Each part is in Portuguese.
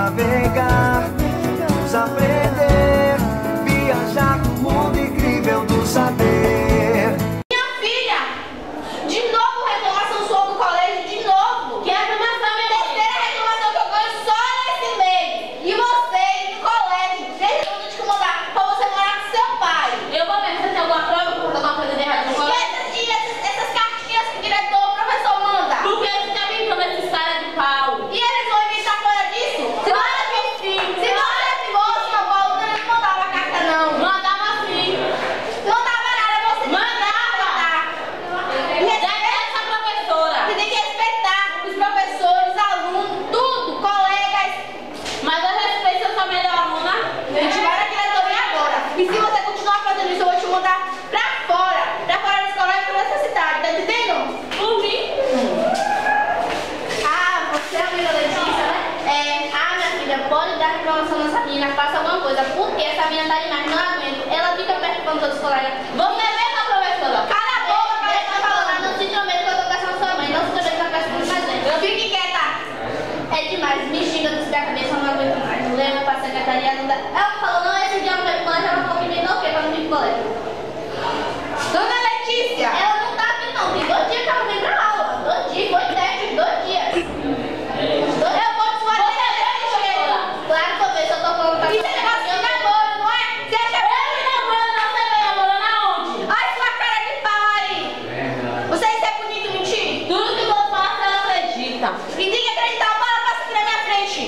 navegar, vamos aprender, viajar no mundo incrível do saber. Minha filha, de novo reclamação sua do colégio, de novo. Que reclamação, minha terceira reclamação que eu ganho só nesse mês. E você, no colégio, desde quando eu te incomodar, pra você morar com seu pai. Eu vou ver se você tem alguma prova por alguma coisa de errado no colégio. E essas cartinhas que o diretor, o professor manda. Por que você tá brincando esses caras de pau? E eles vão inventar fora disso? Se não era moço, não, Paulo, não mandava carta não. Mandava sim. Não mandava nada, você mandava. Essa professora. Você tem que respeitar os professores, alunos, tudo, colegas. Mas eu respeito, eu sou a melhor aluna. A gente vai na diretoria agora. E se você continuar fazendo isso, eu vou te mandar pra fora da escola e pra essa cidade, tá entendendo? Por mim. Ah, você é a menina Letícia, né? Minha filha, pode dar reclamação nessa menina, faça alguma coisa, porque essa menina tá demais, não aguento. Ela fica perturbando todos os colegas. Você é mesmo, professora? Cala a boca, que ela tá falando. Não se intrometa com a educação da sua mãe, não se intrometa com a educação da sua mãe. Fique quieta. É demais, me xinga do da cabeça, eu não aguento mais. Não leva pra secretaria, não dá. Ela falou, não, esse dia eu fui pro colégio, ela falou que me deu o quê pra não vir pro colégio? Dona Letícia! Ela não tá aqui não, tem 2 dias que ela vem pra aula. 2 dias, foi teste, 2 dias. Eu vou te fazer professora. Claro que eu vejo, eu tô falando pra você. Isso é negócio de namoro, não é? Você acha que eu namoro, não? Você vem namorando aonde? Olha sua cara de pau aí. Você é bonito mentir? Tudo que eu faço, ela acredita. E tem que acreditar, bora, passa aqui na minha frente.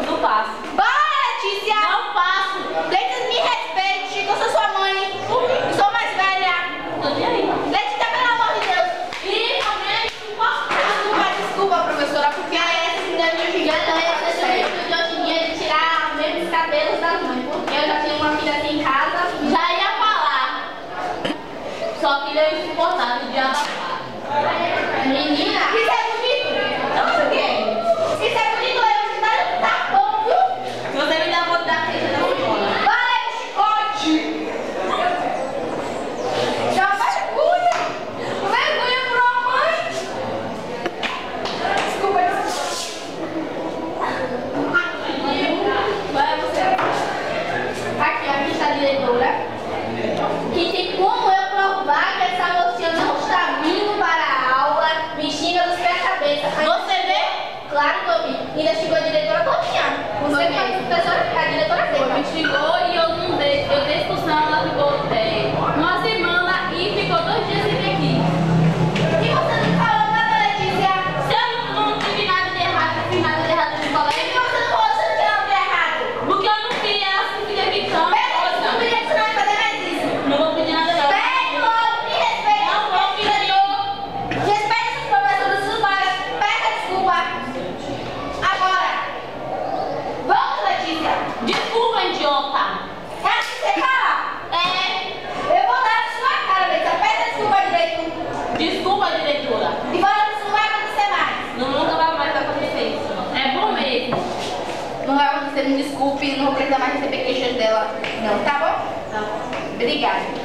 Não passo. Bora, Letícia. Não passo. Letícia, me respeite, que eu sou sua mãe. E sou mais velha. Tô nem aí. Letícia, pelo amor de Deus. Desculpa, professora, porque essa menina de hoje em dia não é essa de hoje em dia de tirar mesmo os cabelos das mães. Porque eu já tinha uma filha assim em casa, já ia falar. Só que ele é insuportável de abafar. Menina, isso é bonito? Não, o quê? Isso é bonito, eu tá bom, viu? Se você me dá uma da frente, eu não vou. Vai, chicote! Já vai, vergonha pra uma mãe! Desculpa. Vai você. Aqui, a ficha diretora. Que tem como eu provar que essa mocinha não está vindo para a aula, me xinga dos pés à cabeça. Você vê? Claro que eu vi. Ainda xingou a diretora todinha. Você que é a professora, a diretora dele. Me xingou e eu não dei. Eu dei expulsão, ela ficou uma semana e ficou 2 dias sem vir aqui. E você não falou nada, Letícia? Se eu não tive nada de errado, não fiz nada de errado no colégio. E você não falou, você não tinha nada de errado? Porque eu não fiz, ela se fica gritando. Não me diga que você não vai fazer mais isso. Não vou pedir nada não. Pede logo, me respeita. Não vou pedir. Respeita os professores, os pais. Peça desculpa. Agora. Vamos, Letícia. Desculpa, idiota. É assim que você fala? Eu vou dar na sua cara, Letícia. Peça desculpa direito. Desculpa, diretora. E fala que isso não vai acontecer mais. Nunca vai mais acontecer isso. É bom mesmo. Não vai acontecer, me desculpe. Não vou precisar mais receber queixas dela. Não, tá bom? Tá. Obrigada.